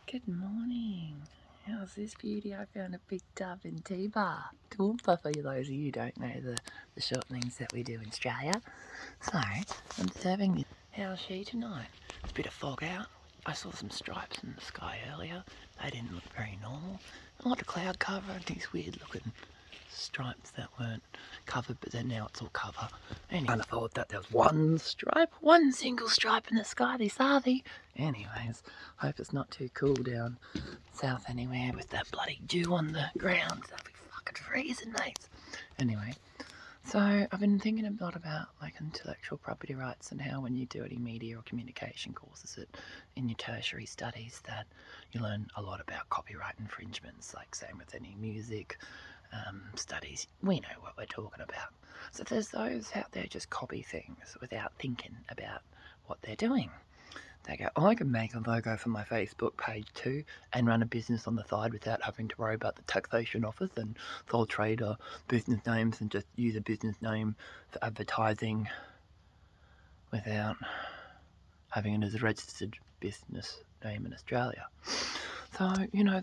Good morning. How's this beauty? I found a big dove in T-bar. Toowoomba, for those of you who don't know the shortenings that we do in Australia. So, I'm serving this. How's she tonight? It's a bit of fog out. I saw some stripes in the sky earlier. They didn't look very normal. A lot of cloud cover and these weird looking stripes that weren't covered, but then now it's all cover. And I thought that there was one single stripe in the sky this arty. Anyways, hope it's not too cool down south anywhere with that bloody dew on the ground. That'll be fucking freezing, mates. Anyway, so I've been thinking a lot about like intellectual property rights and how when you do any media or communication courses in your tertiary studies that you learn a lot about copyright infringements, like same with any music studies. We know what we're talking about. So there's those out there just copy things without thinking about what they're doing. They go, I can make a logo for my Facebook page too and run a business on the side without having to worry about the taxation office and sole trader business names and just use a business name for advertising without having it as a registered business name in Australia. So,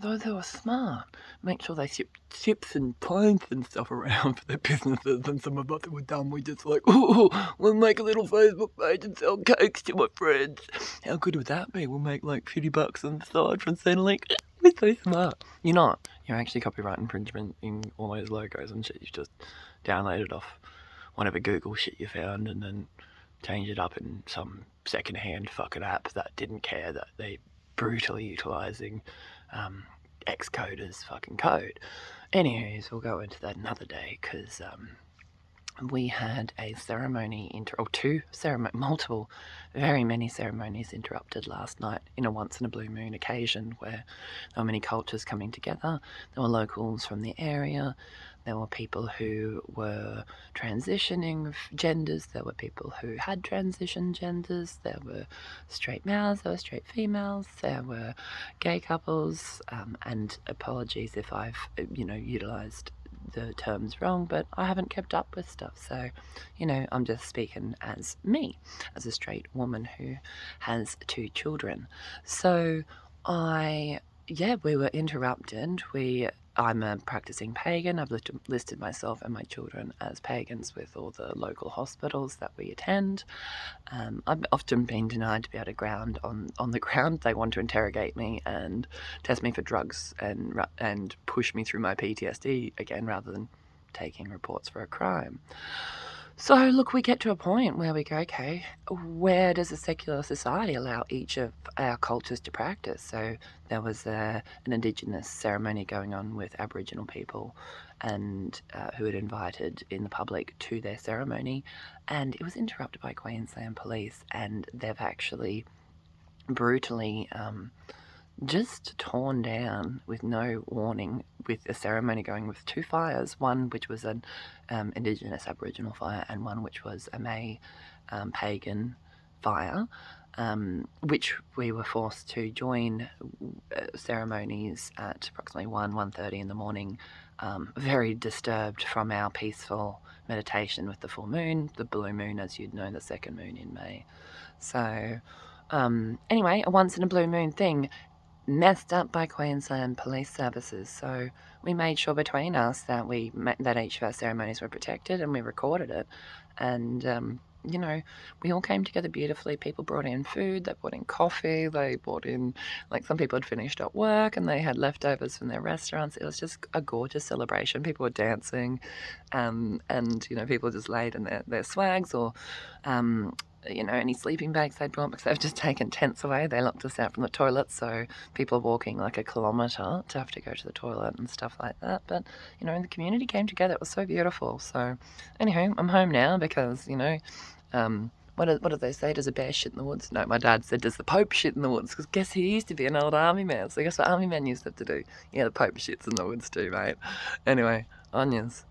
those who are smart make sure they ship ships and planes and stuff around for their businesses, and some of us who are dumb, we just like, we'll make a little Facebook page and sell cakes to my friends. How good would that be? We'll make like $50 on the side from Centrelink. We're so smart. You're not. You're actually copyright infringement in all those logos and shit. You've just downloaded off whatever Google shit you found and then changed it up in some second-hand fucking app that didn't care that they brutally utilising Xcoder's fucking code. Anyways, we'll go into that another day because we had a ceremony, very many ceremonies interrupted last night in a once in a blue moon occasion where there were many cultures coming together. There were locals from the area. There were people who were transitioning genders. There were people who had transitioned genders. There were straight males. There were straight females. There were gay couples. And apologies if I've, utilised the terms wrong, but I haven't kept up with stuff. So, I'm just speaking as me, as a straight woman who has 2 children. So we were interrupted. I'm a practicing pagan. I've listed myself and my children as pagans with all the local hospitals that we attend. I've often been denied to be able to ground on the ground. They want to interrogate me and test me for drugs and push me through my PTSD again rather than taking reports for a crime. So, look, we get to a point where we go, okay, where does a secular society allow each of our cultures to practice? So there was an Indigenous ceremony going on with Aboriginal people and who had invited in the public to their ceremony, and it was interrupted by Queensland Police, and they've actually brutally just torn down with no warning, with a ceremony going with 2 fires, one which was an Indigenous Aboriginal fire and one which was a May pagan fire, which we were forced to join ceremonies at approximately 1:30 in the morning, very disturbed from our peaceful meditation with the full moon, the blue moon, as you'd know, the second moon in May. So anyway, a once in a blue moon thing messed up by Queensland Police Services. So we made sure between us that that each of our ceremonies were protected, and we recorded it. And we all came together beautifully. People brought in food, they brought in coffee, they brought in, like, some people had finished at work and they had leftovers from their restaurants. It was just a gorgeous celebration. People were dancing, and people just laid in their swags or any sleeping bags they'd brought because they've just taken tents away. They locked us out from the toilet, so people are walking like a kilometre to have to go to the toilet and stuff like that. But, the community came together. It was so beautiful. So, anyway, I'm home now because, what did they say? Does a bear shit in the woods? No, my dad said, does the Pope shit in the woods? Because guess he used to be an old army man. So guess what army men used to have to do? Yeah, the Pope shits in the woods too, mate. Anyway, onions.